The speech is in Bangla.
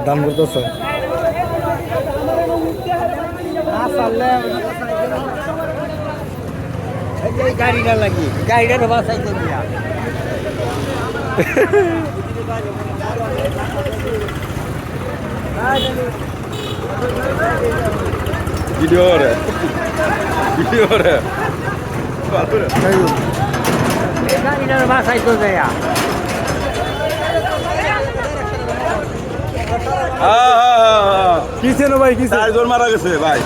দাম করতেছে গাড়িটা লাগি গাড়িটা বাসাই তো দিয়া ভিডিও রে গাড়িটার বাসাই তো দেয়া কিসে ভাই কিসে 4 জন মারা গেছে ভাই।